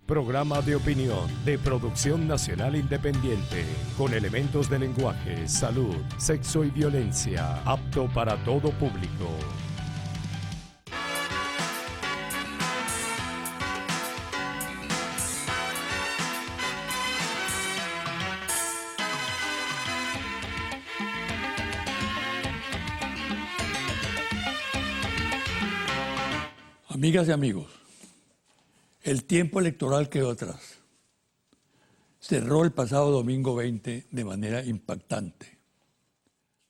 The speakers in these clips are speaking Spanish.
Programa de opinión de producción nacional independiente, con elementos de lenguaje, salud, sexo y violencia, apto para todo público. Amigas y amigos, el tiempo electoral quedó atrás. Cerró el pasado domingo 20 de manera impactante,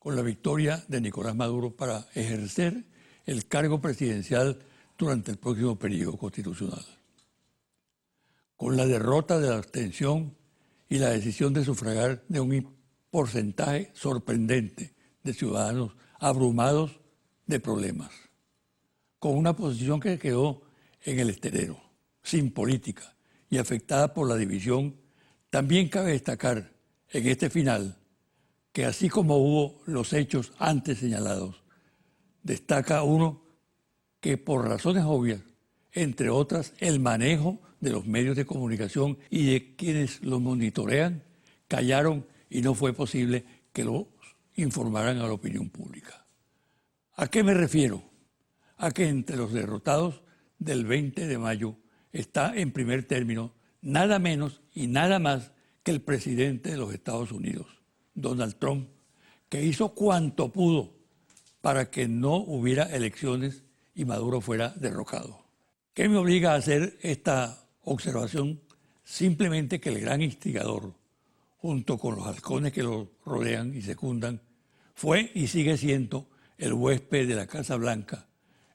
con la victoria de Nicolás Maduro para ejercer el cargo presidencial durante el próximo periodo constitucional. Con la derrota de la abstención y la decisión de sufragar de un porcentaje sorprendente de ciudadanos abrumados de problemas, con una posición que quedó en el esterero, sin política y afectada por la división. También cabe destacar en este final que así como hubo los hechos antes señalados, destaca uno que por razones obvias, entre otras el manejo de los medios de comunicación y de quienes los monitorean, callaron y no fue posible que los informaran a la opinión pública. ¿A qué me refiero? A que entre los derrotados del 20 de mayo está en primer término nada menos y nada más que el presidente de los Estados Unidos, Donald Trump, que hizo cuanto pudo para que no hubiera elecciones y Maduro fuera derrocado. ¿Qué me obliga a hacer esta observación? Simplemente que el gran instigador, junto con los halcones que lo rodean y secundan, fue y sigue siendo el huésped de la Casa Blanca.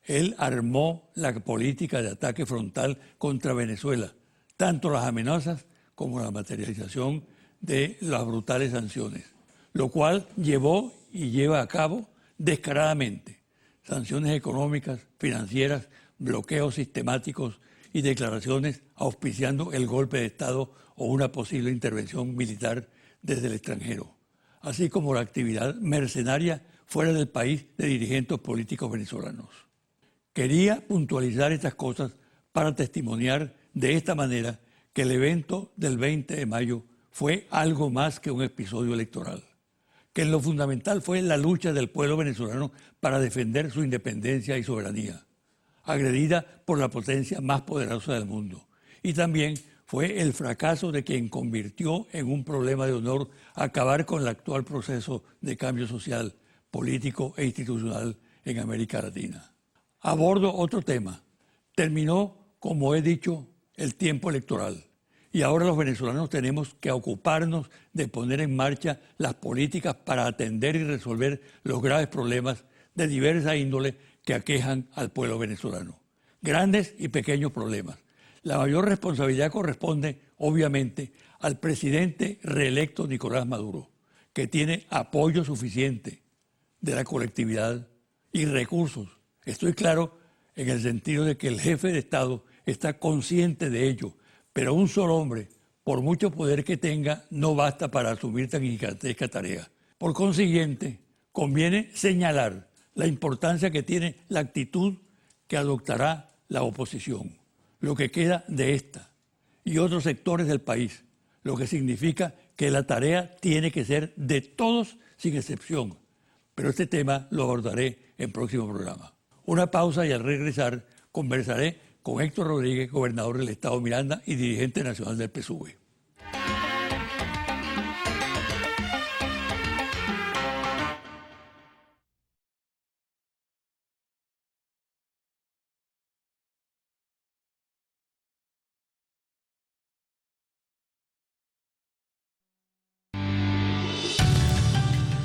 Él armó la política de ataque frontal contra Venezuela, tanto las amenazas como la materialización de las brutales sanciones, lo cual llevó y lleva a cabo descaradamente sanciones económicas, financieras, bloqueos sistemáticos y declaraciones auspiciando el golpe de Estado o una posible intervención militar desde el extranjero, así como la actividad mercenaria fuera del país de dirigentes políticos venezolanos. Quería puntualizar estas cosas para testimoniar de esta manera que el evento del 20 de mayo fue algo más que un episodio electoral, que en lo fundamental fue la lucha del pueblo venezolano para defender su independencia y soberanía, agredida por la potencia más poderosa del mundo, y también fue el fracaso de quien convirtió en un problema de honor acabar con el actual proceso de cambio social, político e institucional en América Latina. Abordo otro tema. Terminó, como he dicho, el tiempo electoral y ahora los venezolanos tenemos que ocuparnos de poner en marcha las políticas para atender y resolver los graves problemas de diversa índole que aquejan al pueblo venezolano. Grandes y pequeños problemas. La mayor responsabilidad corresponde, obviamente, al presidente reelecto Nicolás Maduro, que tiene apoyo suficiente de la colectividad y recursos. Estoy claro en el sentido de que el jefe de Estado está consciente de ello, pero un solo hombre, por mucho poder que tenga, no basta para asumir tan gigantesca tarea. Por consiguiente, conviene señalar la importancia que tiene la actitud que adoptará la oposición, lo que queda de esta y otros sectores del país, lo que significa que la tarea tiene que ser de todos sin excepción. Pero este tema lo abordaré en próximo programa. Una pausa y al regresar conversaré con Héctor Rodríguez, gobernador del Estado Miranda y dirigente nacional del PSUV.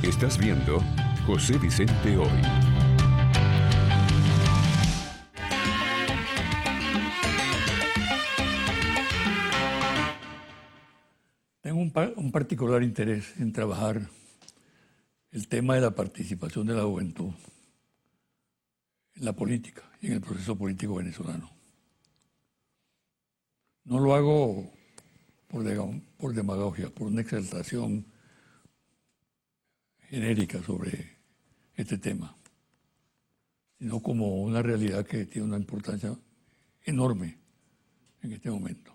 Estás viendo José Vicente Hoy. Tengo un particular interés en trabajar el tema de la participación de la juventud en la política y en el proceso político venezolano. No lo hago por demagogia, por una exaltación genérica sobre este tema, sino como una realidad que tiene una importancia enorme en este momento.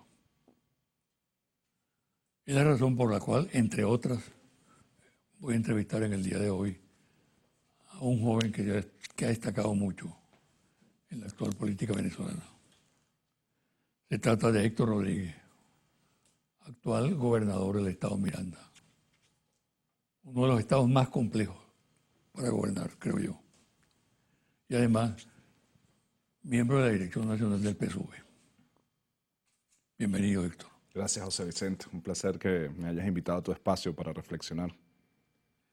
Es la razón por la cual, entre otras, voy a entrevistar en el día de hoy a un joven que ha destacado mucho en la actual política venezolana. Se trata de Héctor Rodríguez, actual gobernador del estado Miranda. Uno de los estados más complejos para gobernar, creo yo. Y además, miembro de la Dirección Nacional del PSUV. Bienvenido, Héctor. Gracias, José Vicente. Un placer que me hayas invitado a tu espacio para reflexionar.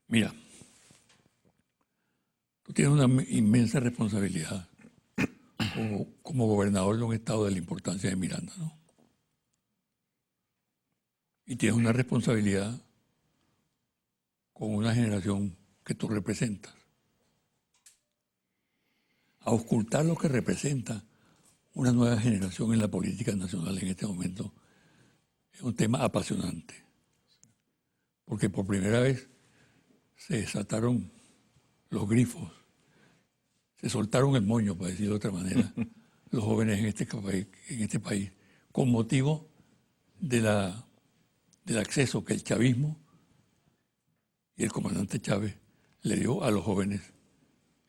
Mira, tú tienes una inmensa responsabilidad como gobernador de un estado de la importancia de Miranda, ¿no? Y tienes una responsabilidad con una generación que tú representas. A ocultar lo que representa una nueva generación en la política nacional en este momento es un tema apasionante. Porque por primera vez se desataron los grifos, se soltaron el moño, para decirlo de otra manera, los jóvenes en este país, con motivo del acceso que el chavismo y el comandante Chávez le dio a los jóvenes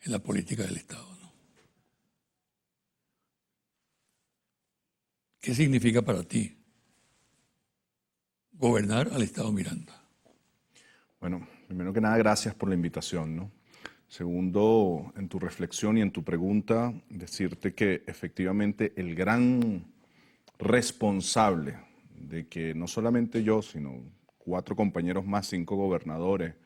en la política del Estado, ¿no? ¿Qué significa para ti gobernar al Estado Miranda? Bueno, primero que nada, gracias por la invitación, ¿no? Segundo, en tu reflexión y en tu pregunta, decirte que efectivamente el gran responsable de que no solamente yo, sino 4 compañeros más, 5 gobernadores,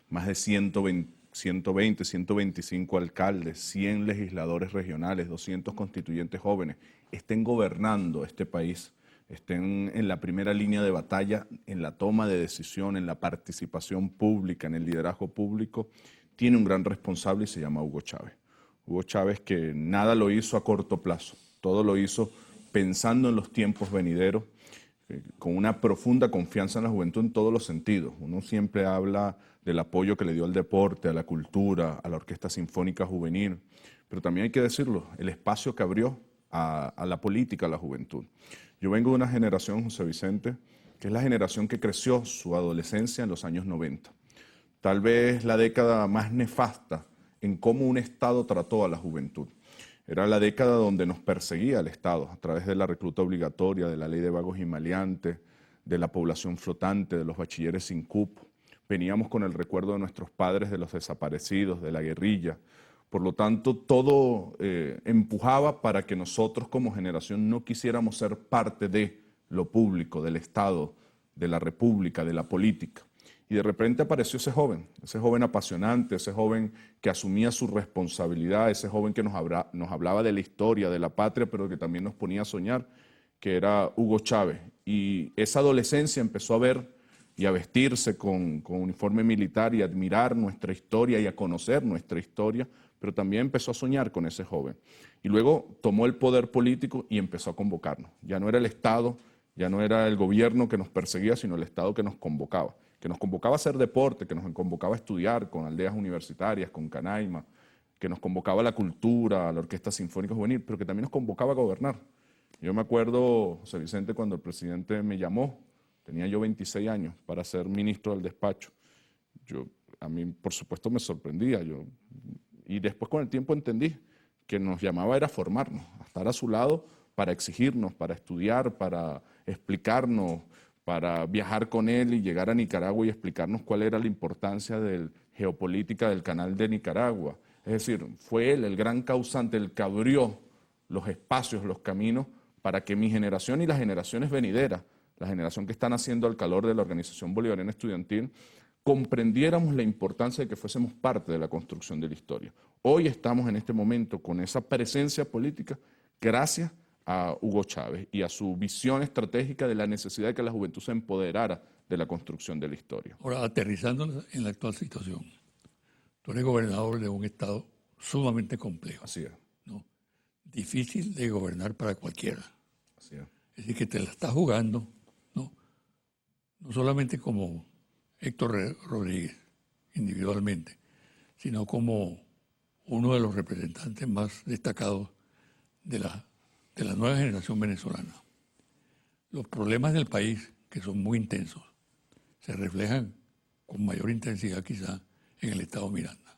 más de 125 alcaldes, 100 legisladores regionales, 200 constituyentes jóvenes, estén gobernando este país, estén en la primera línea de batalla, en la toma de decisión, en la participación pública, en el liderazgo público, tiene un gran responsable y se llama Hugo Chávez. Hugo Chávez, que nada lo hizo a corto plazo, todo lo hizo pensando en los tiempos venideros, con una profunda confianza en la juventud en todos los sentidos. Uno siempre habla del apoyo que le dio al deporte, a la cultura, a la Orquesta Sinfónica Juvenil, pero también hay que decirlo, el espacio que abrió a la política, a la juventud. Yo vengo de una generación, José Vicente, que es la generación que creció su adolescencia en los años 90. Tal vez la década más nefasta en cómo un Estado trató a la juventud. Era la década donde nos perseguía el Estado a través de la recluta obligatoria, de la ley de vagos y maleantes, de la población flotante, de los bachilleres sin cupo. Veníamos con el recuerdo de nuestros padres, de los desaparecidos, de la guerrilla. Por lo tanto, todo empujaba para que nosotros como generación no quisiéramos ser parte de lo público, del Estado, de la República, de la política. Y de repente apareció ese joven apasionante, ese joven que asumía su responsabilidad, ese joven que nos hablaba de la historia, de la patria, pero que también nos ponía a soñar, que era Hugo Chávez. Y esa adolescencia empezó a ver y a vestirse con uniforme militar y a admirar nuestra historia y a conocer nuestra historia, pero también empezó a soñar con ese joven. Y luego tomó el poder político y empezó a convocarnos. Ya no era el Estado, ya no era el gobierno que nos perseguía, sino el Estado que nos convocaba a hacer deporte, que nos convocaba a estudiar con aldeas universitarias, con Canaima, que nos convocaba a la cultura, a la Orquesta Sinfónica Juvenil, pero que también nos convocaba a gobernar. Yo me acuerdo, José Vicente, cuando el presidente me llamó, tenía yo 26 años, para ser ministro del despacho. A mí, por supuesto, me sorprendía. Y después, con el tiempo, entendí que nos llamaba era formarnos, a estar a su lado para exigirnos, para estudiar, para explicarnos, para viajar con él y llegar a Nicaragua y explicarnos cuál era la importancia de geopolítica del canal de Nicaragua. Es decir, fue él el gran causante, el que abrió los espacios, los caminos, para que mi generación y las generaciones venideras, la generación que está naciendo al calor de la Organización Bolivariana Estudiantil, comprendiéramos la importancia de que fuésemos parte de la construcción de la historia. Hoy estamos en este momento con esa presencia política gracias a Hugo Chávez y a su visión estratégica de la necesidad de que la juventud se empoderara de la construcción de la historia. Ahora, aterrizando en la actual situación, tú eres gobernador de un estado sumamente complejo. Así es. ¿No? Difícil de gobernar para cualquiera. Así es. Es decir, que te la estás jugando, ¿no? No solamente como Héctor Rodríguez, individualmente, sino como uno de los representantes más destacados de la nueva generación venezolana. Los problemas del país, que son muy intensos, se reflejan con mayor intensidad quizá en el estado Miranda.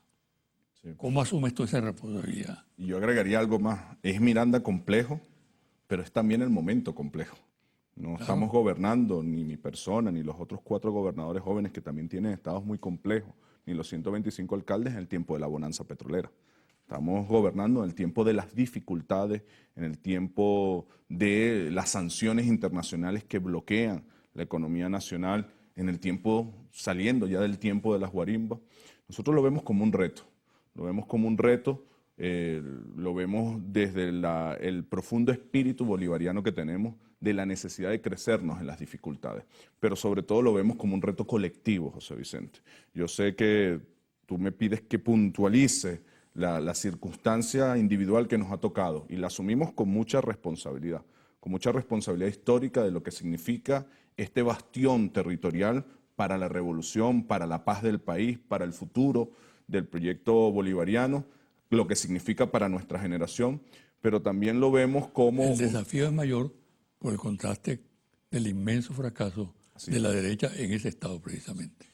Sí. ¿Cómo asumes tú esa responsabilidad? Y yo agregaría algo más. Es Miranda complejo, pero es también el momento complejo. No estamos gobernando, ni mi persona, ni los otros 4 gobernadores jóvenes que también tienen estados muy complejos, ni los 125 alcaldes en el tiempo de la bonanza petrolera. Estamos gobernando en el tiempo de las dificultades, en el tiempo de las sanciones internacionales que bloquean la economía nacional, en el tiempo saliendo ya del tiempo de las guarimbas. Nosotros lo vemos como un reto, lo vemos como un reto, lo vemos desde el profundo espíritu bolivariano que tenemos de la necesidad de crecernos en las dificultades, pero sobre todo lo vemos como un reto colectivo, José Vicente. Yo sé que tú me pides que puntualice la circunstancia individual que nos ha tocado y la asumimos con mucha responsabilidad histórica de lo que significa este bastión territorial para la revolución, para la paz del país, para el futuro del proyecto bolivariano, lo que significa para nuestra generación, pero también lo vemos como... El desafío es mayor por el contraste del inmenso fracaso de la derecha en ese estado precisamente.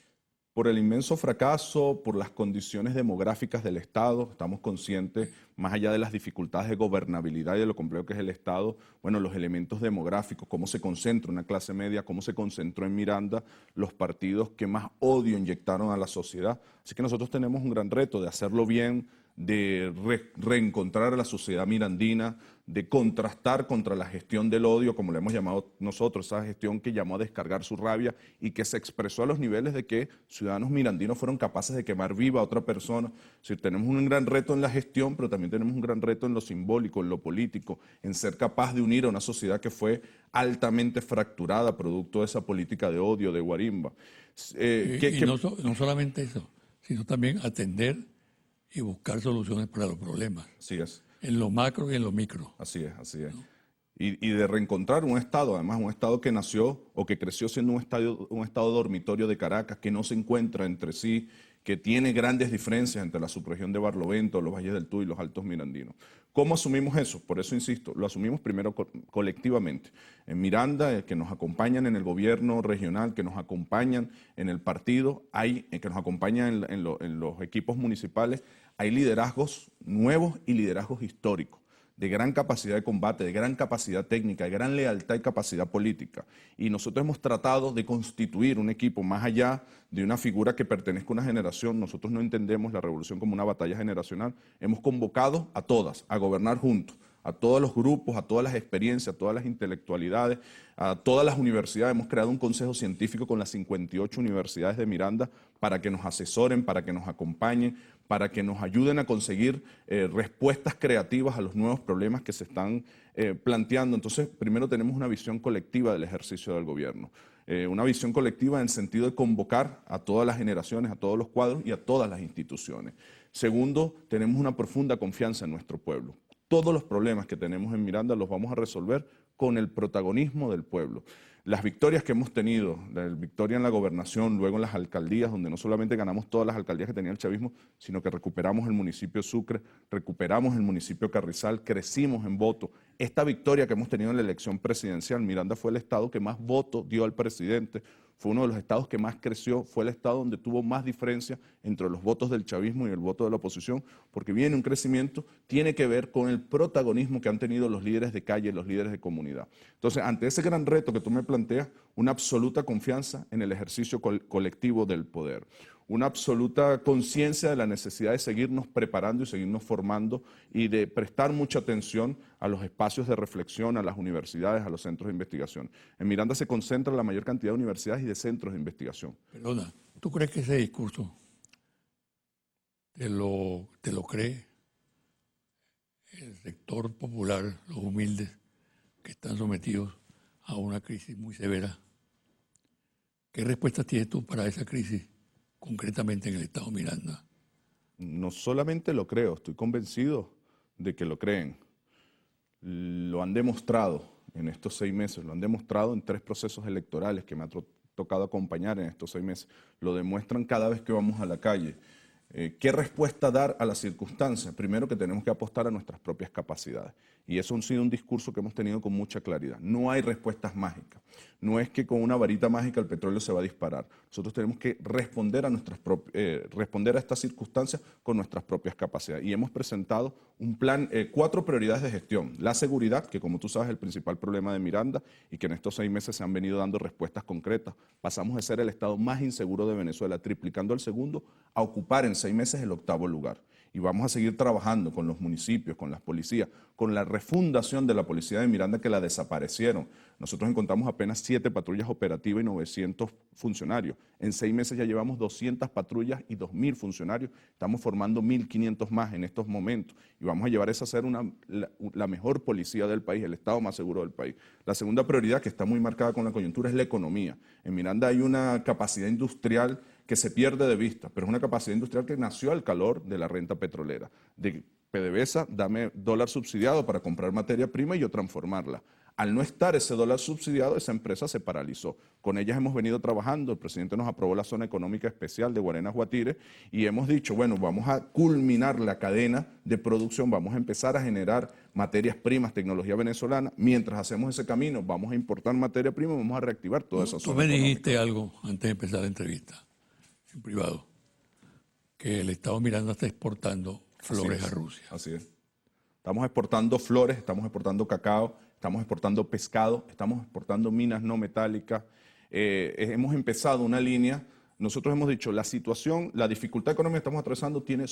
Por el inmenso fracaso, por las condiciones demográficas del Estado, estamos conscientes, más allá de las dificultades de gobernabilidad y de lo complejo que es el Estado, bueno, los elementos demográficos, cómo se concentra una clase media, cómo se concentró en Miranda los partidos que más odio inyectaron a la sociedad. Así que nosotros tenemos un gran reto de hacerlo bien, de reencontrar a la sociedad mirandina, de contrastar contra la gestión del odio, como le hemos llamado nosotros, esa gestión que llamó a descargar su rabia y que se expresó a los niveles de que ciudadanos mirandinos fueron capaces de quemar viva a otra persona. Es decir, tenemos un gran reto en la gestión, pero también tenemos un gran reto en lo simbólico, en lo político, en ser capaz de unir a una sociedad que fue altamente fracturada, producto de esa política de odio, de guarimba. No solamente eso, sino también atender y buscar soluciones para los problemas. Así es. En lo macro y en lo micro. Así es, así es. Y de reencontrar un Estado, además un Estado que nació o que creció siendo un estado dormitorio de Caracas, que no se encuentra entre sí, que tiene grandes diferencias entre la subregión de Barlovento, los Valles del Tuy y los Altos Mirandinos. ¿Cómo asumimos eso? Por eso insisto, lo asumimos primero colectivamente. En Miranda, que nos acompañan en el gobierno regional, que nos acompañan en el partido, que nos acompañan en los equipos municipales, hay liderazgos nuevos y liderazgos históricos, de gran capacidad de combate, de gran capacidad técnica, de gran lealtad y capacidad política. Y nosotros hemos tratado de constituir un equipo más allá de una figura que pertenezca a una generación. Nosotros no entendemos la revolución como una batalla generacional. Hemos convocado a todas a gobernar juntos, a todos los grupos, a todas las experiencias, a todas las intelectualidades, a todas las universidades. Hemos creado un consejo científico con las 58 universidades de Miranda para que nos asesoren, para que nos acompañen, para que nos ayuden a conseguir respuestas creativas a los nuevos problemas que se están planteando. Entonces, primero tenemos una visión colectiva del ejercicio del gobierno. Una visión colectiva en el sentido de convocar a todas las generaciones, a todos los cuadros y a todas las instituciones. Segundo, tenemos una profunda confianza en nuestro pueblo. Todos los problemas que tenemos en Miranda los vamos a resolver con el protagonismo del pueblo. Las victorias que hemos tenido, la victoria en la gobernación, luego en las alcaldías, donde no solamente ganamos todas las alcaldías que tenía el chavismo, sino que recuperamos el municipio Sucre, recuperamos el municipio Carrizal, crecimos en voto. Esta victoria que hemos tenido en la elección presidencial, Miranda fue el estado que más voto dio al presidente, fue uno de los estados que más creció, fue el estado donde tuvo más diferencia entre los votos del chavismo y el voto de la oposición, porque viene un crecimiento, tiene que ver con el protagonismo que han tenido los líderes de calle, los líderes de comunidad. Entonces, ante ese gran reto que tú me planteas, una absoluta confianza en el ejercicio colectivo del poder, una absoluta conciencia de la necesidad de seguirnos preparando y seguirnos formando y de prestar mucha atención a los espacios de reflexión, a las universidades, a los centros de investigación. En Miranda se concentra la mayor cantidad de universidades y de centros de investigación. Perdona, ¿tú crees que ese discurso te lo cree el sector popular, los humildes, que están sometidos a una crisis muy severa? ¿Qué respuesta tienes tú para esa crisis, concretamente en el estado Miranda? No solamente lo creo, estoy convencido de que lo creen. Lo han demostrado en estos 6 meses, lo han demostrado en 3 procesos electorales que me ha tocado acompañar en estos 6 meses. Lo demuestran cada vez que vamos a la calle. ¿Qué respuesta dar a las circunstancias? Primero, que tenemos que apostar a nuestras propias capacidades. Y eso ha sido un discurso que hemos tenido con mucha claridad. No hay respuestas mágicas. no es que con una varita mágica el petróleo se va a disparar. Nosotros tenemos que responder a estas circunstancias con nuestras propias capacidades. Y hemos presentado un plan, 4 prioridades de gestión. La seguridad, que como tú sabes es el principal problema de Miranda y que en estos 6 meses se han venido dando respuestas concretas. Pasamos de ser el estado más inseguro de Venezuela, triplicando el segundo, a ocupar en 6 meses el 8º lugar. Y vamos a seguir trabajando con los municipios, con las policías, con la refundación de la policía de Miranda que la desaparecieron. Nosotros encontramos apenas 7 patrullas operativas y 900 funcionarios. En 6 meses ya llevamos 200 patrullas y 2.000 funcionarios. Estamos formando 1.500 más en estos momentos. Y vamos a llevar esa a ser la mejor policía del país, el estado más seguro del país. La segunda prioridad, que está muy marcada con la coyuntura, es la economía. En Miranda hay una capacidad industrial que se pierde de vista, pero es una capacidad industrial que nació al calor de la renta petrolera. De PDVSA, dame dólar subsidiado para comprar materia prima y yo transformarla. Al no estar ese dólar subsidiado, esa empresa se paralizó. Con ellas hemos venido trabajando, el presidente nos aprobó la zona económica especial de Guarenas-Guatire y hemos dicho, bueno, vamos a culminar la cadena de producción, vamos a empezar a generar materias primas, tecnología venezolana. Mientras hacemos ese camino, vamos a importar materia prima y vamos a reactivar toda esa zona. Tú me dijiste algo antes de empezar la entrevista, en privado, que el Estado Miranda está exportando flores a Rusia. Así es. Estamos exportando flores, estamos exportando cacao, estamos exportando pescado, estamos exportando minas no metálicas. Hemos empezado una línea, nosotros hemos dicho, la situación, la dificultad económica que estamos atravesando tiene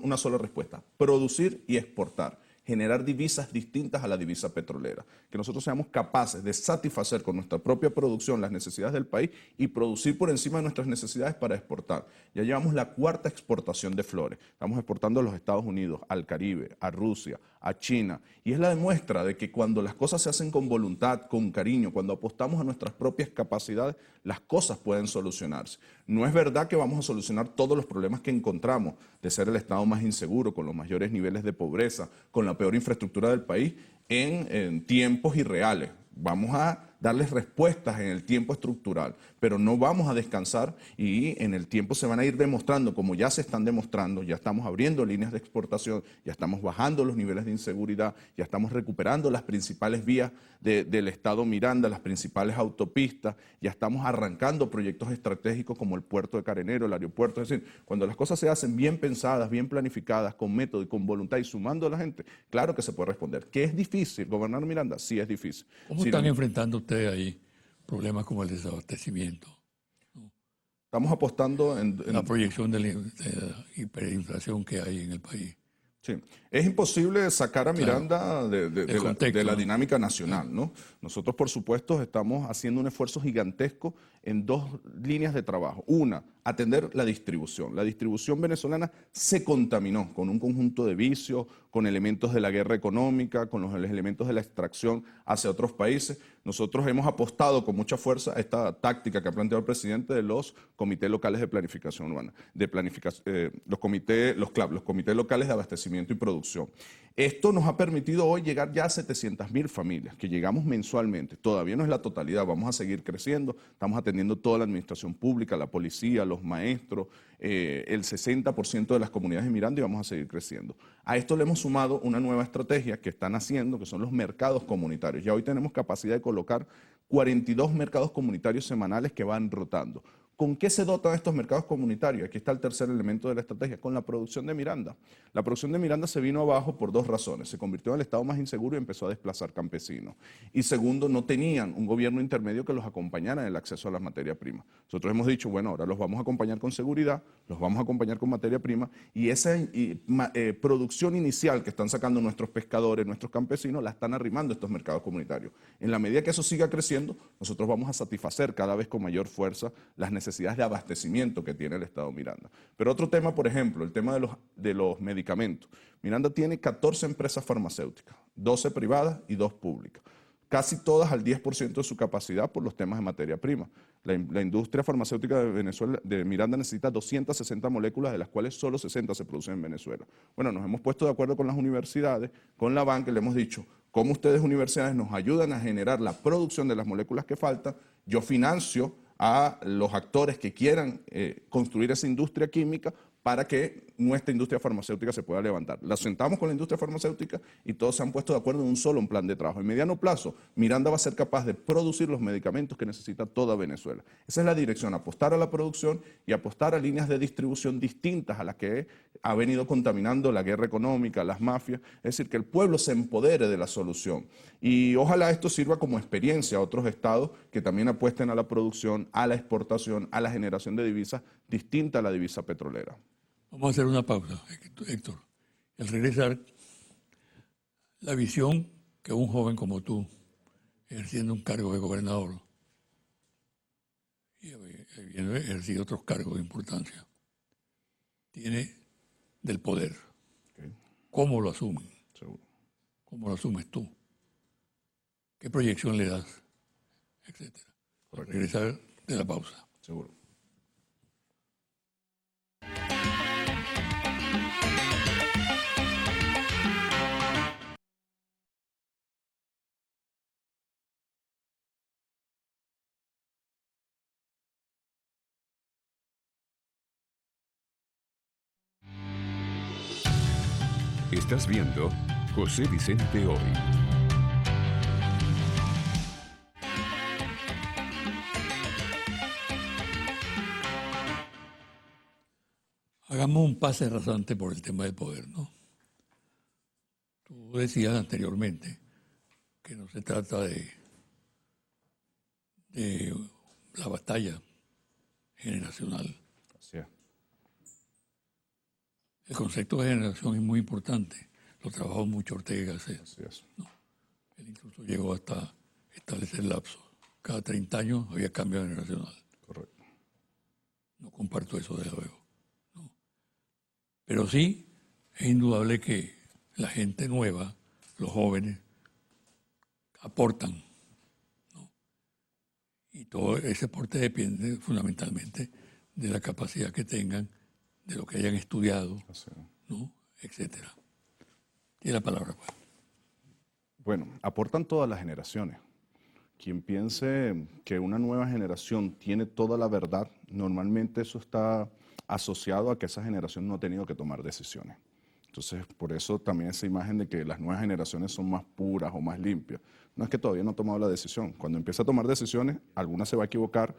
una sola respuesta, producir y exportar. Generar divisas distintas a la divisa petrolera, que nosotros seamos capaces de satisfacer con nuestra propia producción las necesidades del país y producir por encima de nuestras necesidades para exportar. Ya llevamos la 4ª exportación de flores, estamos exportando a los Estados Unidos, al Caribe, a Rusia, a China, y es la demuestra de que cuando las cosas se hacen con voluntad, con cariño, cuando apostamos a nuestras propias capacidades, las cosas pueden solucionarse. No es verdad que vamos a solucionar todos los problemas que encontramos, de ser el estado más inseguro, con los mayores niveles de pobreza, con la peor infraestructura del país, en tiempos irreales. Vamos a darles respuestas en el tiempo estructural, pero no vamos a descansar y en el tiempo se van a ir demostrando, como ya se están demostrando, ya estamos abriendo líneas de exportación, ya estamos bajando los niveles de inseguridad, ya estamos recuperando las principales vías del Estado Miranda, las principales autopistas, ya estamos arrancando proyectos estratégicos como el puerto de Carenero, el aeropuerto. Es decir, cuando las cosas se hacen bien pensadas, bien planificadas, con método y con voluntad y sumando a la gente, claro que se puede responder. ¿Que es difícil gobernar Miranda? Sí, es difícil. ¿Cómo están enfrentando ustedes ahí problemas como el desabastecimiento? Estamos apostando en la proyección de la hiperinflación que hay en el país. Sí, es imposible sacar a Miranda de la dinámica nacional, ¿no? Nosotros, por supuesto, estamos haciendo un esfuerzo gigantesco en 2 líneas de trabajo. Una, atender la distribución. La distribución venezolana se contaminó con un conjunto de vicios, con elementos de la guerra económica, con los elementos de la extracción hacia otros países. Nosotros hemos apostado con mucha fuerza a esta táctica que ha planteado el presidente de los comités locales de planificación urbana, los comités locales de abastecimiento y producción. Esto nos ha permitido hoy llegar ya a 700.000 familias, que llegamos mensualmente. Todavía no es la totalidad, vamos a seguir creciendo. Estamos atendiendo toda la administración pública, la policía, los maestros, el 60% de las comunidades de Miranda y vamos a seguir creciendo. A esto le hemos sumado una nueva estrategia que están haciendo, que son los mercados comunitarios. Ya hoy tenemos capacidad de colocar 42 mercados comunitarios semanales que van rotando. ¿Con qué se dotan estos mercados comunitarios? Aquí está el tercer elemento de la estrategia, con la producción de Miranda. La producción de Miranda se vino abajo por 2 razones. Se convirtió en el estado más inseguro y empezó a desplazar campesinos. Y segundo, no tenían un gobierno intermedio que los acompañara en el acceso a las materias primas. Nosotros hemos dicho, bueno, ahora los vamos a acompañar con seguridad, los vamos a acompañar con materia prima y esa producción inicial que están sacando nuestros pescadores, nuestros campesinos, la están arrimando estos mercados comunitarios. En la medida que eso siga creciendo, nosotros vamos a satisfacer cada vez con mayor fuerza las necesidades de abastecimiento que tiene el Estado Miranda. Pero otro tema, por ejemplo, el tema de los medicamentos. Miranda tiene 14 empresas farmacéuticas, 12 privadas y 2 públicas. Casi todas al 10% de su capacidad por los temas de materia prima. La industria farmacéutica de Venezuela, de Miranda, necesita 260 moléculas, de las cuales solo 60 se producen en Venezuela. Bueno, nos hemos puesto de acuerdo con las universidades, con la banca, y le hemos dicho, ¿cómo ustedes universidades nos ayudan a generar la producción de las moléculas que faltan? Yo financio a los actores que quieran construir esa industria química para que nuestra industria farmacéutica se pueda levantar. La sentamos con la industria farmacéutica y todos se han puesto de acuerdo en un solo plan de trabajo. En mediano plazo, Miranda va a ser capaz de producir los medicamentos que necesita toda Venezuela. Esa es la dirección, apostar a la producción y apostar a líneas de distribución distintas a las que ha venido contaminando la guerra económica, las mafias. Es decir, que el pueblo se empodere de la solución. Y ojalá esto sirva como experiencia a otros estados que también apuesten a la producción, a la exportación, a la generación de divisas distinta a la divisa petrolera. Vamos a hacer una pausa, Héctor. Al regresar, la visión que un joven como tú, ejerciendo un cargo de gobernador, y habiendo ejercido otros cargos de importancia, tiene del poder. Okay. ¿Cómo lo asumen? Seguro. ¿Cómo lo asumes tú? ¿Qué proyección le das? Etcétera. Al regresar de la pausa. Seguro. Estás viendo José Vicente Hoy. Hagamos un pase rasante por el tema del poder, ¿no? Tú decías anteriormente que no se trata de la batalla generacional. Así es. El concepto de generación es muy importante. Lo trabajó mucho Ortega Gasset. Así es. ¿No? Él incluso llegó hasta establecer lapsos. Cada 30 años había cambio generacional. Correcto. No comparto eso, desde luego. ¿No? Pero sí, es indudable que la gente nueva, los jóvenes, aportan, ¿no? Y todo ese aporte depende fundamentalmente de la capacidad que tengan, de lo que hayan estudiado, Así es. ¿no? Etcétera. Tiene la palabra, pues. Bueno, aportan todas las generaciones. Quien piense que una nueva generación tiene toda la verdad, normalmente eso está asociado a que esa generación no ha tenido que tomar decisiones. Entonces, por eso también esa imagen de que las nuevas generaciones son más puras o más limpias. No es que todavía no ha tomado la decisión. Cuando empieza a tomar decisiones, alguna se va a equivocar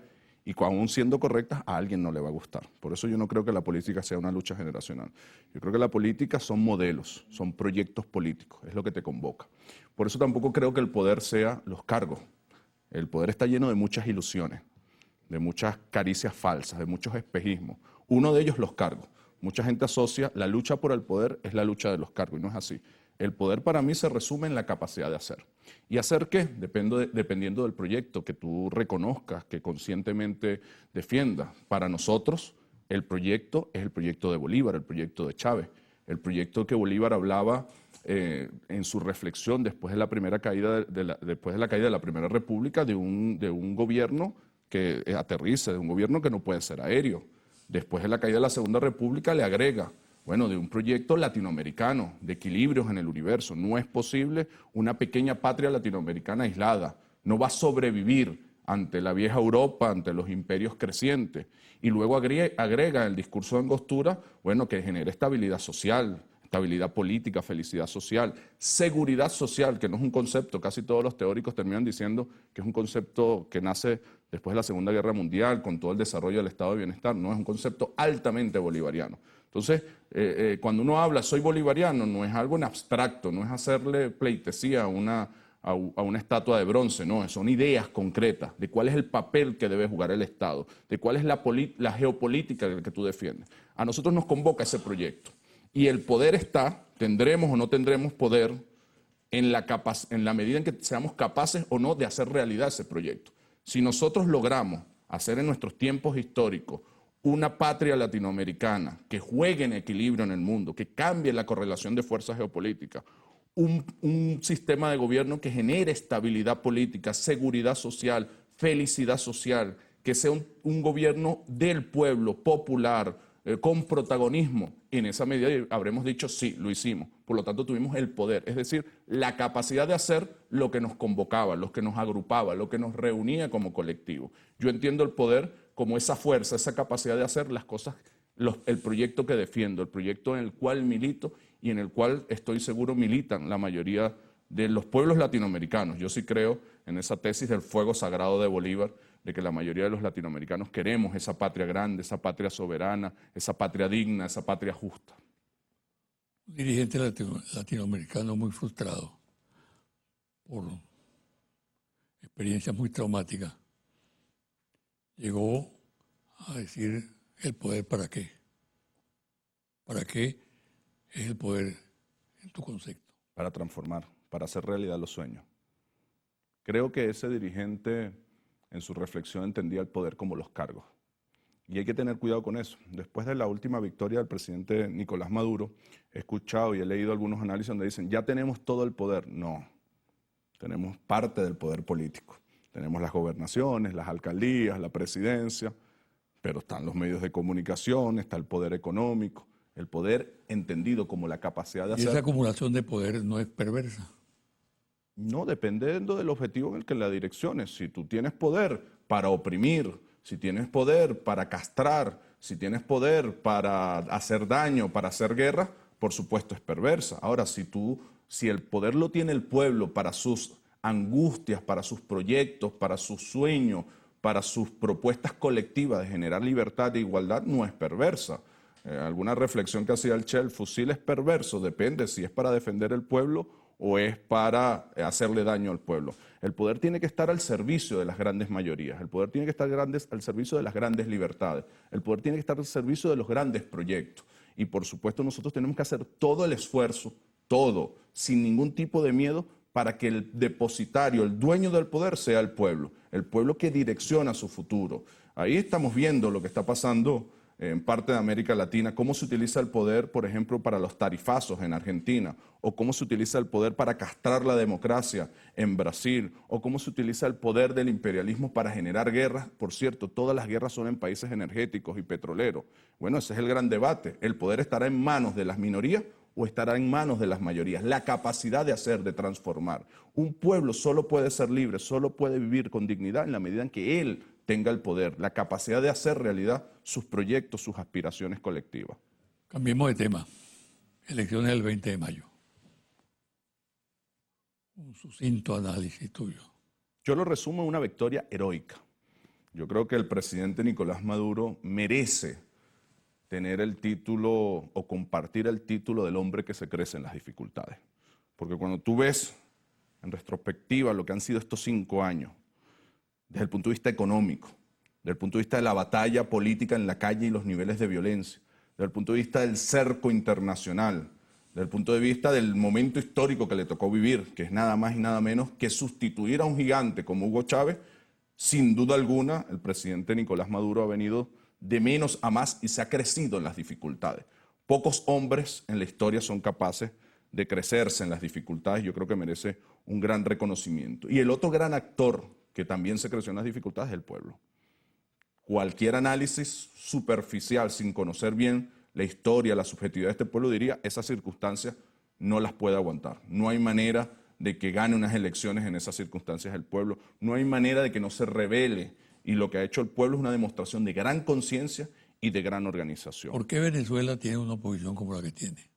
y aún siendo correctas, a alguien no le va a gustar. Por eso yo no creo que la política sea una lucha generacional. Yo creo que la política son modelos, son proyectos políticos, es lo que te convoca. Por eso tampoco creo que el poder sea los cargos. El poder está lleno de muchas ilusiones, de muchas caricias falsas, de muchos espejismos. Uno de ellos, los cargos. Mucha gente asocia la lucha por el poder es la lucha de los cargos, y no es así. El poder para mí se resume en la capacidad de hacer. ¿Y hacer qué? Dependiendo del proyecto que tú reconozcas, que conscientemente defiendas. Para nosotros, el proyecto es el proyecto de Bolívar, el proyecto de Chávez, el proyecto que Bolívar hablaba en su reflexión después de la primera caída después de la caída de la Primera República, de un gobierno que aterrice, de un gobierno que no puede ser aéreo. Después de la caída de la Segunda República le agrega, bueno, de un proyecto latinoamericano, de equilibrios en el universo. No es posible una pequeña patria latinoamericana aislada. No va a sobrevivir ante la vieja Europa, ante los imperios crecientes. Y luego agrega en el discurso de Angostura, bueno, que genere estabilidad social, estabilidad política, felicidad social, seguridad social, que no es un concepto, casi todos los teóricos terminan diciendo que es un concepto que nace después de la Segunda Guerra Mundial, con todo el desarrollo del estado de bienestar, no es un concepto altamente bolivariano. Entonces, cuando uno habla soy bolivariano, no es algo en abstracto, no es hacerle pleitesía a una estatua de bronce, no, son ideas concretas de cuál es el papel que debe jugar el Estado, de cuál es la geopolítica que tú defiendes. A nosotros nos convoca ese proyecto. Y el poder está, tendremos o no tendremos poder en la medida en que seamos capaces o no de hacer realidad ese proyecto. Si nosotros logramos hacer en nuestros tiempos históricos una patria latinoamericana que juegue en equilibrio en el mundo, que cambie la correlación de fuerzas geopolíticas, un sistema de gobierno que genere estabilidad política, seguridad social, felicidad social, que sea un gobierno del pueblo, popular, con protagonismo, en esa medida habremos dicho sí, lo hicimos. Por lo tanto, tuvimos el poder, es decir, la capacidad de hacer lo que nos convocaba, lo que nos agrupaba, lo que nos reunía como colectivo. Yo entiendo el poder como esa fuerza, esa capacidad de hacer las cosas el proyecto que defiendo, el proyecto en el cual milito y en el cual estoy seguro militan la mayoría de los pueblos latinoamericanos. Yo sí creo en esa tesis del fuego sagrado de Bolívar, de que la mayoría de los latinoamericanos queremos esa patria grande, esa patria soberana, esa patria digna, esa patria justa. Un dirigente latinoamericano muy frustrado por experiencias muy traumáticas, llegó a decir: ¿el poder para qué? ¿Para qué es el poder en tu concepto? Para transformar, para hacer realidad los sueños. Creo que ese dirigente en su reflexión entendía el poder como los cargos. Y hay que tener cuidado con eso. Después de la última victoria del presidente Nicolás Maduro, he escuchado y he leído algunos análisis donde dicen: ya tenemos todo el poder. No, tenemos parte del poder político. Tenemos las gobernaciones, las alcaldías, la presidencia, pero están los medios de comunicación, está el poder económico, el poder entendido como la capacidad de Y hacer... esa acumulación de poder no es perversa. No, dependiendo del objetivo en el que la direcciones. Si tú tienes poder para oprimir, si tienes poder para castrar, si tienes poder para hacer daño, para hacer guerra, por supuesto es perversa. Ahora, si el poder lo tiene el pueblo para sus angustias, para sus proyectos, para sus sueños, para sus propuestas colectivas de generar libertad e igualdad, no es perversa. Alguna reflexión que hacía el fusil es perverso, depende si es para defender el pueblo o es para hacerle daño al pueblo. El poder tiene que estar al servicio de las grandes mayorías, el poder tiene que estar al servicio de las grandes libertades, el poder tiene que estar al servicio de los grandes proyectos. Y por supuesto nosotros tenemos que hacer todo el esfuerzo, todo, sin ningún tipo de miedo, para que el depositario, el dueño del poder sea el pueblo que direcciona su futuro. Ahí estamos viendo lo que está pasando en parte de América Latina, cómo se utiliza el poder, por ejemplo, para los tarifazos en Argentina, o cómo se utiliza el poder para castrar la democracia en Brasil, o cómo se utiliza el poder del imperialismo para generar guerras. Por cierto, todas las guerras son en países energéticos y petroleros. Bueno, ese es el gran debate. ¿El poder estará en manos de las minorías o estará en manos de las mayorías? La capacidad de hacer, de transformar. Un pueblo solo puede ser libre, solo puede vivir con dignidad en la medida en que él tenga el poder, la capacidad de hacer realidad sus proyectos, sus aspiraciones colectivas. Cambiemos de tema. Elecciones del 20 de mayo. Un sucinto análisis tuyo. Yo lo resumo en una victoria heroica. Yo creo que el presidente Nicolás Maduro merece tener el título o compartir el título del hombre que se crece en las dificultades. Porque cuando tú ves en retrospectiva lo que han sido estos 5 años, desde el punto de vista económico, desde el punto de vista de la batalla política en la calle y los niveles de violencia, desde el punto de vista del cerco internacional, desde el punto de vista del momento histórico que le tocó vivir, que es nada más y nada menos que sustituir a un gigante como Hugo Chávez, sin duda alguna el presidente Nicolás Maduro ha venido de menos a más y se ha crecido en las dificultades. Pocos hombres en la historia son capaces de crecerse en las dificultades. Yo creo que merece un gran reconocimiento. Y el otro gran actor que también se creció en las dificultades es el pueblo. Cualquier análisis superficial, sin conocer bien la historia, la subjetividad de este pueblo, diría: esas circunstancias no las puede aguantar. No hay manera de que gane unas elecciones en esas circunstancias el pueblo. No hay manera de que no se rebele. Y lo que ha hecho el pueblo es una demostración de gran conciencia y de gran organización. ¿Por qué Venezuela tiene una oposición como la que tiene?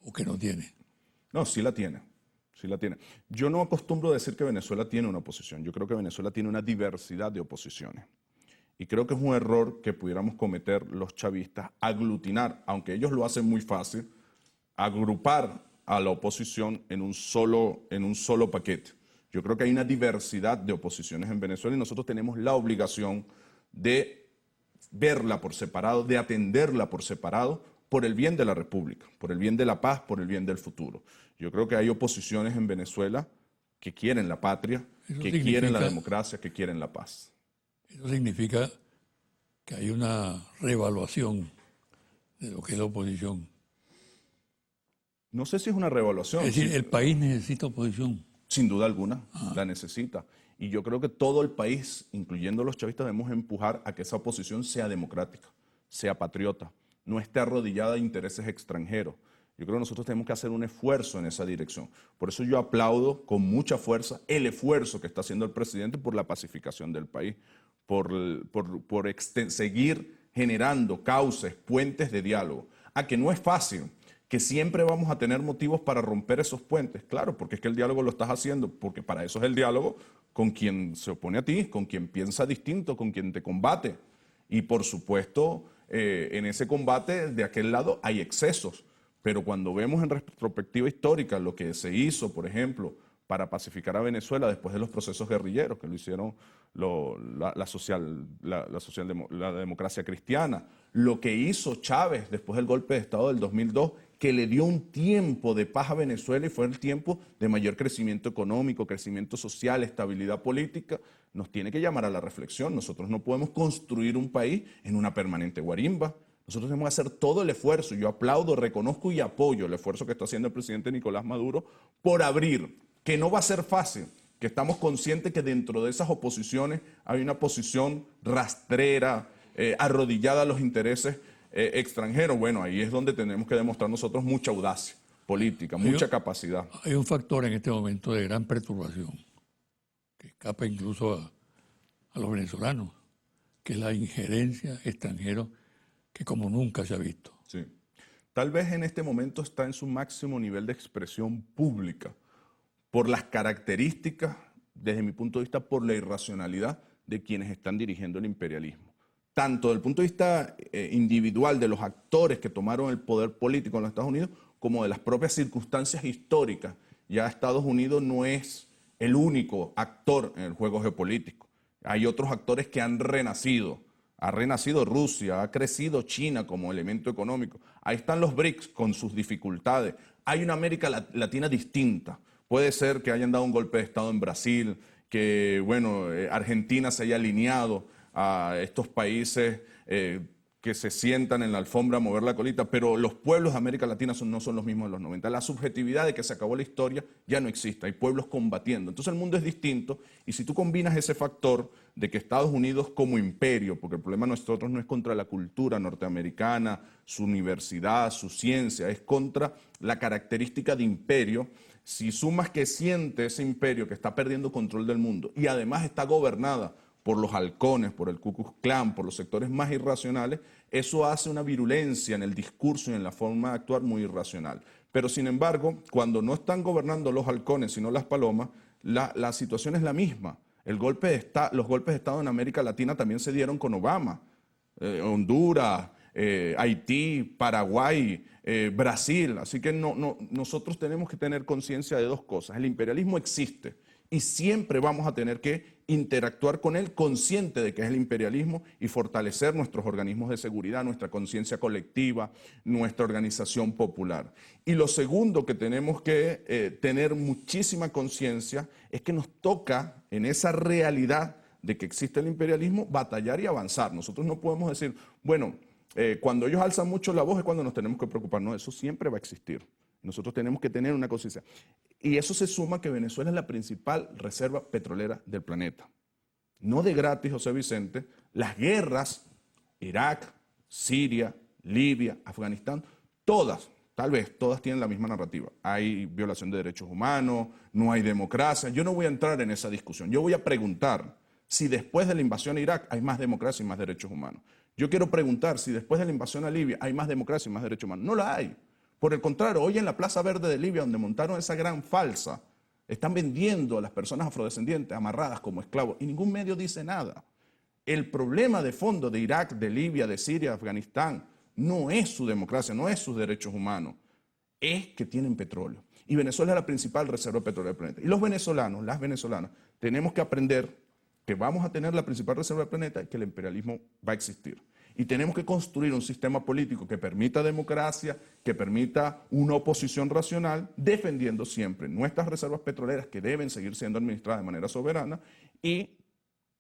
¿O que no tiene? No, sí la tiene. Sí la tiene. Yo no acostumbro a decir que Venezuela tiene una oposición. Yo creo que Venezuela tiene una diversidad de oposiciones. Y creo que es un error que pudiéramos cometer los chavistas, aglutinar, aunque ellos lo hacen muy fácil, agrupar a la oposición en un solo paquete. Yo creo que hay una diversidad de oposiciones en Venezuela y nosotros tenemos la obligación de verla por separado, de atenderla por separado, por el bien de la República, por el bien de la paz, por el bien del futuro. Yo creo que hay oposiciones en Venezuela que quieren la patria, que quieren la democracia, que quieren la paz. Eso significa que hay una reevaluación de lo que es la oposición. No sé si es una reevaluación. Es decir, el país necesita oposición. Sin duda alguna, la necesita. Y yo creo que todo el país, incluyendo los chavistas, debemos empujar a que esa oposición sea democrática, sea patriota, no esté arrodillada a intereses extranjeros. Yo creo que nosotros tenemos que hacer un esfuerzo en esa dirección. Por eso yo aplaudo con mucha fuerza el esfuerzo que está haciendo el presidente por la pacificación del país, por seguir generando cauces, puentes de diálogo. A que no es fácil, que siempre vamos a tener motivos para romper esos puentes. Claro, porque es que el diálogo lo estás haciendo, porque para eso es el diálogo con quien se opone a ti, con quien piensa distinto, con quien te combate. Y por supuesto, en ese combate de aquel lado hay excesos. Pero cuando vemos en retrospectiva histórica lo que se hizo, por ejemplo, para pacificar a Venezuela después de los procesos guerrilleros, que lo hicieron la democracia cristiana, lo que hizo Chávez después del golpe de Estado del 2002, que le dio un tiempo de paz a Venezuela y fue el tiempo de mayor crecimiento económico, crecimiento social, estabilidad política, nos tiene que llamar a la reflexión. Nosotros no podemos construir un país en una permanente guarimba. Nosotros tenemos que hacer todo el esfuerzo. Yo aplaudo, reconozco y apoyo el esfuerzo que está haciendo el presidente Nicolás Maduro por abrir, que no va a ser fácil, que estamos conscientes que dentro de esas oposiciones hay una posición rastrera, arrodillada a los intereses extranjeros. Bueno, ahí es donde tenemos que demostrar nosotros mucha audacia política, mucha capacidad. Hay un factor en este momento de gran perturbación, que escapa incluso a los venezolanos, que es la injerencia extranjera que como nunca se ha visto. Sí. Tal vez en este momento está en su máximo nivel de expresión pública, por las características, desde mi punto de vista, por la irracionalidad de quienes están dirigiendo el imperialismo. Tanto desde el punto de vista individual de los actores que tomaron el poder político en los Estados Unidos, como de las propias circunstancias históricas. Ya Estados Unidos no es el único actor en el juego geopolítico. Hay otros actores que han renacido. Ha renacido Rusia, ha crecido China como elemento económico. Ahí están los BRICS con sus dificultades. Hay una América Latina distinta. Puede ser que hayan dado un golpe de Estado en Brasil, que bueno, Argentina se haya alineado a estos países que se sientan en la alfombra a mover la colita, pero los pueblos de América Latina no son los mismos de los 90. La subjetividad de que se acabó la historia ya no existe, hay pueblos combatiendo. Entonces el mundo es distinto y si tú combinas ese factor de que Estados Unidos como imperio, porque el problema de nosotros no es contra la cultura norteamericana, su universidad, su ciencia, es contra la característica de imperio. Si sumas que siente ese imperio que está perdiendo control del mundo y además está gobernada por los halcones, por el Ku Klux Klan, por los sectores más irracionales, eso hace una virulencia en el discurso y en la forma de actuar muy irracional. Pero sin embargo, cuando no están gobernando los halcones, sino las palomas, la situación es la misma. Los golpes de Estado en América Latina también se dieron con Obama. Honduras, Haití, Paraguay, Brasil. Así que nosotros tenemos que tener conciencia de dos cosas. El imperialismo existe y siempre vamos a tener que interactuar con él consciente de que es el imperialismo y fortalecer nuestros organismos de seguridad, nuestra conciencia colectiva, nuestra organización popular. Y lo segundo que tenemos que tener muchísima conciencia es que nos toca en esa realidad de que existe el imperialismo batallar y avanzar. Nosotros no podemos decir, bueno, cuando ellos alzan mucho la voz es cuando nos tenemos que preocupar. No, eso siempre va a existir. Nosotros tenemos que tener una conciencia. Y eso se suma a que Venezuela es la principal reserva petrolera del planeta. No de gratis, José Vicente, las guerras, Irak, Siria, Libia, Afganistán, todas, tal vez todas tienen la misma narrativa. Hay violación de derechos humanos, no hay democracia. Yo no voy a entrar en esa discusión. Yo voy a preguntar si después de la invasión a Irak hay más democracia y más derechos humanos. Yo quiero preguntar si después de la invasión a Libia hay más democracia y más derechos humanos. No la hay. Por el contrario, hoy en la Plaza Verde de Libia, donde montaron esa gran falsa, están vendiendo a las personas afrodescendientes amarradas como esclavos y ningún medio dice nada. El problema de fondo de Irak, de Libia, de Siria, de Afganistán, no es su democracia, no es sus derechos humanos, es que tienen petróleo. Y Venezuela es la principal reserva de petróleo del planeta. Y los venezolanos, las venezolanas, tenemos que aprender que vamos a tener la principal reserva del planeta y que el imperialismo va a existir. Y tenemos que construir un sistema político que permita democracia, que permita una oposición racional, defendiendo siempre nuestras reservas petroleras que deben seguir siendo administradas de manera soberana y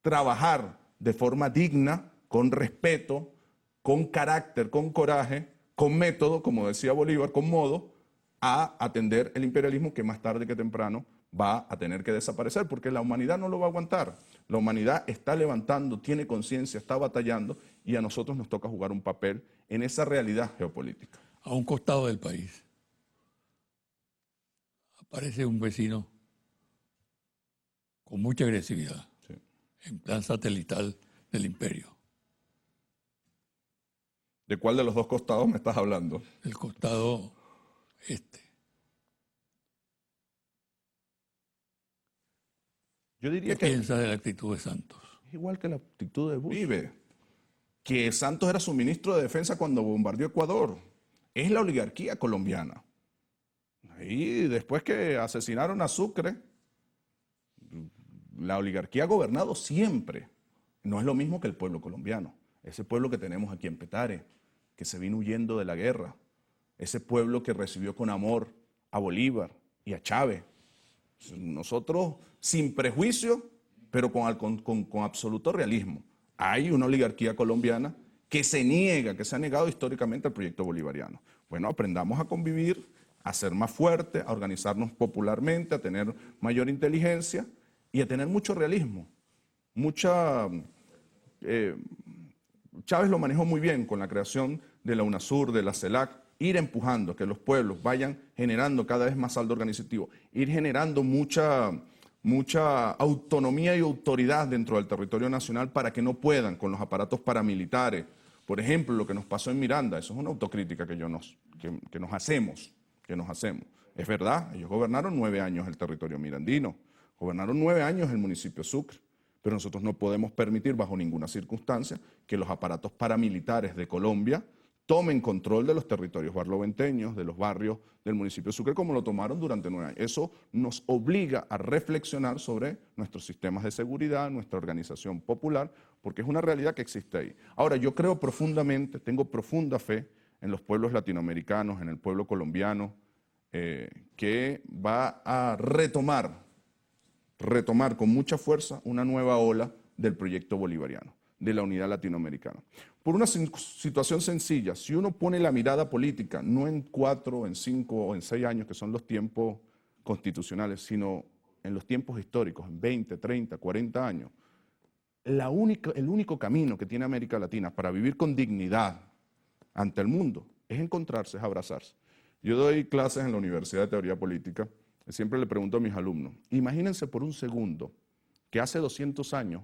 trabajar de forma digna, con respeto, con carácter, con coraje, con método, como decía Bolívar, con modo, a atender el imperialismo que más tarde que temprano va a tener que desaparecer, porque la humanidad no lo va a aguantar. La humanidad está levantando, tiene conciencia, está batallando y a nosotros nos toca jugar un papel en esa realidad geopolítica. A un costado del país aparece un vecino con mucha agresividad, Sí. en plan satelital del imperio. ¿De cuál de los dos costados me estás hablando? El costado este. Yo diría ¿Qué que piensas de la actitud de Santos? es igual que la actitud de Bush. Vive. Que Santos era su ministro de Defensa cuando bombardeó Ecuador. Es la oligarquía colombiana. Ahí, después que asesinaron a Sucre, la oligarquía ha gobernado siempre. No es lo mismo que el pueblo colombiano. Ese pueblo que tenemos aquí en Petare, que se vino huyendo de la guerra. Ese pueblo que recibió con amor a Bolívar y a Chávez. Nosotros, sin prejuicio, pero con absoluto realismo. Hay una oligarquía colombiana que se niega, que se ha negado históricamente al proyecto bolivariano. Bueno, aprendamos a convivir, a ser más fuertes, a organizarnos popularmente, a tener mayor inteligencia y a tener mucho realismo. Chávez lo manejó muy bien con la creación de la UNASUR, de la CELAC, ir empujando, que los pueblos vayan generando cada vez más saldo organizativo, ir generando mucha autonomía y autoridad dentro del territorio nacional para que no puedan con los aparatos paramilitares. Por ejemplo, lo que nos pasó en Miranda, eso es una autocrítica que nos hacemos. Es verdad, ellos gobernaron 9 años el territorio mirandino, gobernaron 9 años el municipio Sucre, pero nosotros no podemos permitir bajo ninguna circunstancia que los aparatos paramilitares de Colombia tomen control de los territorios barloventeños, de los barrios del municipio Sucre, como lo tomaron durante 9 años. Eso nos obliga a reflexionar sobre nuestros sistemas de seguridad, nuestra organización popular, porque es una realidad que existe ahí. Ahora, yo creo profundamente, tengo profunda fe en los pueblos latinoamericanos, en el pueblo colombiano, que va a retomar con mucha fuerza una nueva ola del proyecto bolivariano, de la unidad latinoamericana. Por una situación sencilla, si uno pone la mirada política, no en 4, en 5 o en 6 años, que son los tiempos constitucionales, sino en los tiempos históricos, en 20, 30, 40 años, el único camino que tiene América Latina para vivir con dignidad ante el mundo es encontrarse, es abrazarse. Yo doy clases en la Universidad de Teoría Política y siempre le pregunto a mis alumnos, imagínense por un segundo que hace 200 años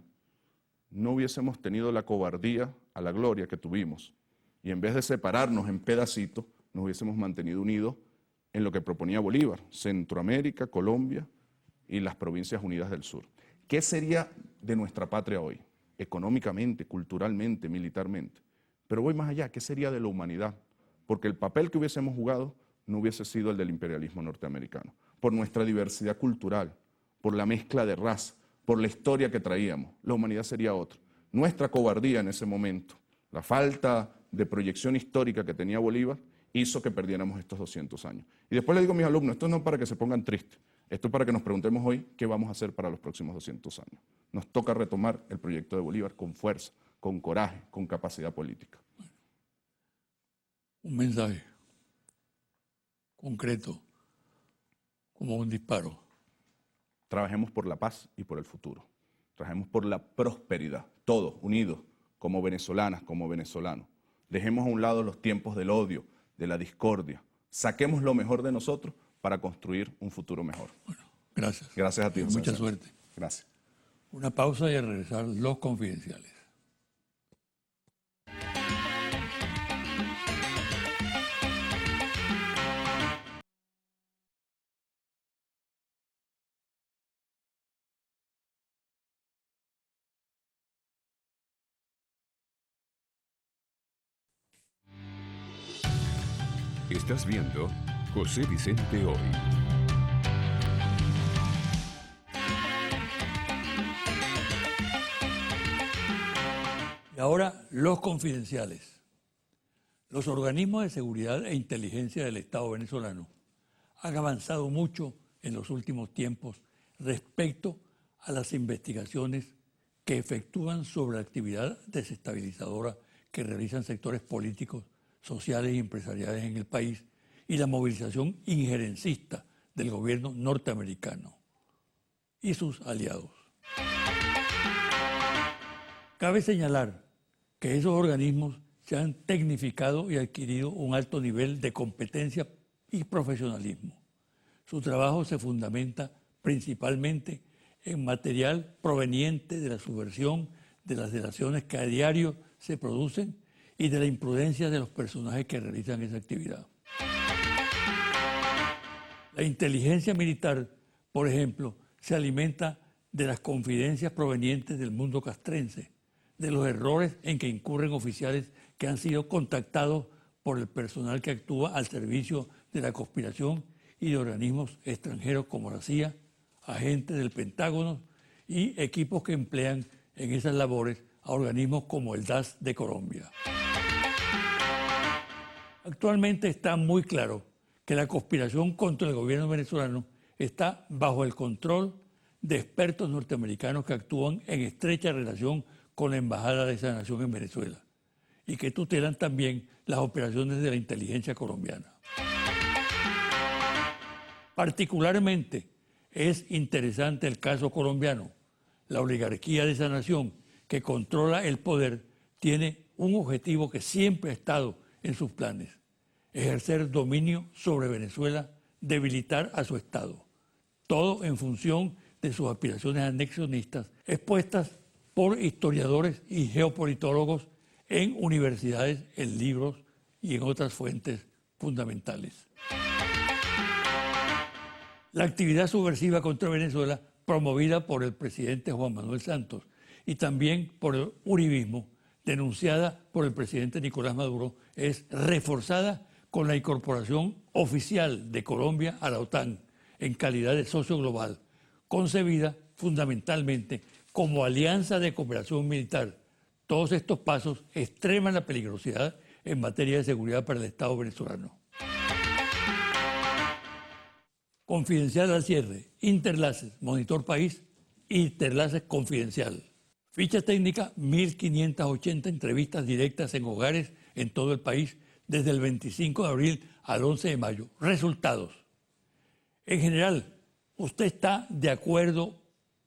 no hubiésemos tenido la cobardía a la gloria que tuvimos y en vez de separarnos en pedacitos, nos hubiésemos mantenido unidos en lo que proponía Bolívar, Centroamérica, Colombia y las Provincias Unidas del Sur. ¿Qué sería de nuestra patria hoy? Económicamente, culturalmente, militarmente. Pero voy más allá, ¿qué sería de la humanidad? Porque el papel que hubiésemos jugado no hubiese sido el del imperialismo norteamericano. Por nuestra diversidad cultural, por la mezcla de raza, por la historia que traíamos, la humanidad sería otra. Nuestra cobardía en ese momento, la falta de proyección histórica que tenía Bolívar, hizo que perdiéramos estos 200 años. Y después le digo a mis alumnos, esto no es para que se pongan tristes, esto es para que nos preguntemos hoy qué vamos a hacer para los próximos 200 años. Nos toca retomar el proyecto de Bolívar con fuerza, con coraje, con capacidad política. Un mensaje concreto, como un disparo. Trabajemos por la paz y por el futuro. Trabajemos por la prosperidad, todos unidos, como venezolanas, como venezolanos. Dejemos a un lado los tiempos del odio, de la discordia. Saquemos lo mejor de nosotros para construir un futuro mejor. Bueno, gracias. Gracias a ti. Mucha César. suerte. Gracias. Una pausa y a regresar los confidenciales. Estás viendo José Vicente Hoy. Y ahora los confidenciales. Los organismos de seguridad e inteligencia del Estado venezolano han avanzado mucho en los últimos tiempos respecto a las investigaciones que efectúan sobre la actividad desestabilizadora que realizan sectores políticos, sociales y empresariales en el país y la movilización injerencista del gobierno norteamericano y sus aliados. Cabe señalar que esos organismos se han tecnificado y adquirido un alto nivel de competencia y profesionalismo. Su trabajo se fundamenta principalmente en material proveniente de la subversión de las delaciones que a diario se producen y de la imprudencia de los personajes que realizan esa actividad. La inteligencia militar, por ejemplo, se alimenta de las confidencias provenientes del mundo castrense, de los errores en que incurren oficiales que han sido contactados por el personal que actúa al servicio de la conspiración y de organismos extranjeros como la CIA, agentes del Pentágono y equipos que emplean en esas labores a organismos como el DAS de Colombia. Actualmente está muy claro que la conspiración contra el gobierno venezolano está bajo el control de expertos norteamericanos que actúan en estrecha relación con la embajada de esa nación en Venezuela y que tutelan también las operaciones de la inteligencia colombiana. Particularmente es interesante el caso colombiano. La oligarquía de esa nación que controla el poder tiene un objetivo que siempre ha estado en sus planes: ejercer dominio sobre Venezuela, debilitar a su Estado. Todo en función de sus aspiraciones anexionistas expuestas por historiadores y geopolitólogos en universidades, en libros y en otras fuentes fundamentales. La actividad subversiva contra Venezuela, promovida por el presidente Juan Manuel Santos y también por el uribismo, denunciada por el presidente Nicolás Maduro, es reforzada con la incorporación oficial de Colombia a la OTAN en calidad de socio global, concebida fundamentalmente como alianza de cooperación militar. Todos estos pasos extreman la peligrosidad en materia de seguridad para el Estado venezolano. Confidencial al cierre, Interlaces, Monitor País, Interlaces Confidencial. Ficha técnica, 1.580 entrevistas directas en hogares en todo el país desde el 25 de abril al 11 de mayo. Resultados. En general, ¿usted está de acuerdo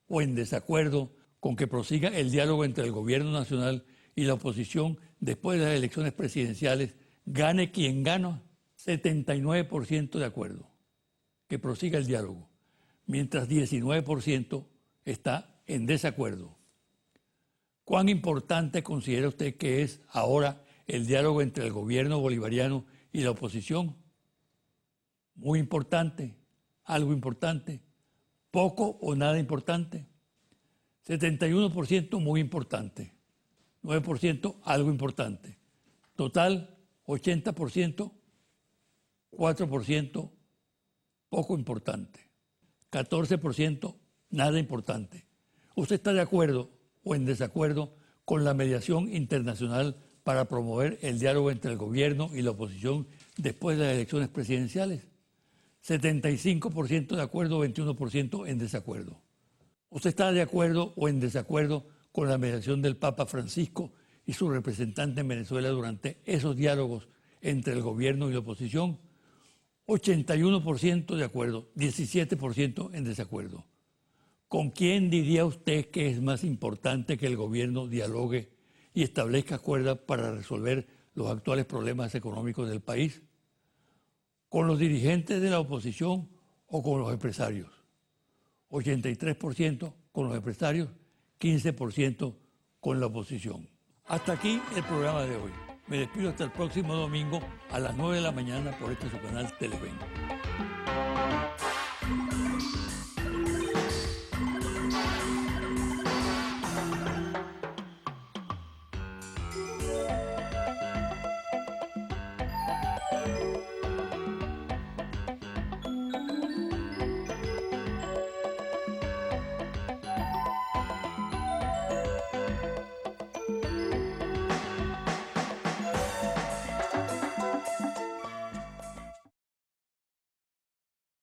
o en desacuerdo con que prosiga el diálogo entre el gobierno nacional y la oposición después de las elecciones presidenciales? Gane quien gana, 79% de acuerdo, que prosiga el diálogo, mientras 19% está en desacuerdo. ¿Cuán importante considera usted que es ahora el diálogo entre el gobierno bolivariano y la oposición? Muy importante, algo importante, poco o nada importante. 71% muy importante, 9% algo importante. Total 80%, 4% poco importante, 14% nada importante. ¿Usted está de acuerdo o en desacuerdo con la mediación internacional para promover el diálogo entre el gobierno y la oposición después de las elecciones presidenciales? 75% de acuerdo, 21% en desacuerdo. ¿Usted está de acuerdo o en desacuerdo con la mediación del Papa Francisco y su representante en Venezuela durante esos diálogos entre el gobierno y la oposición? 81% de acuerdo, 17% en desacuerdo. ¿Con quién diría usted que es más importante que el gobierno dialogue y establezca acuerdos para resolver los actuales problemas económicos del país? ¿Con los dirigentes de la oposición o con los empresarios? 83% con los empresarios, 15% con la oposición. Hasta aquí el programa de hoy. Me despido hasta el próximo domingo a las 9 de la mañana por este su canal Televen.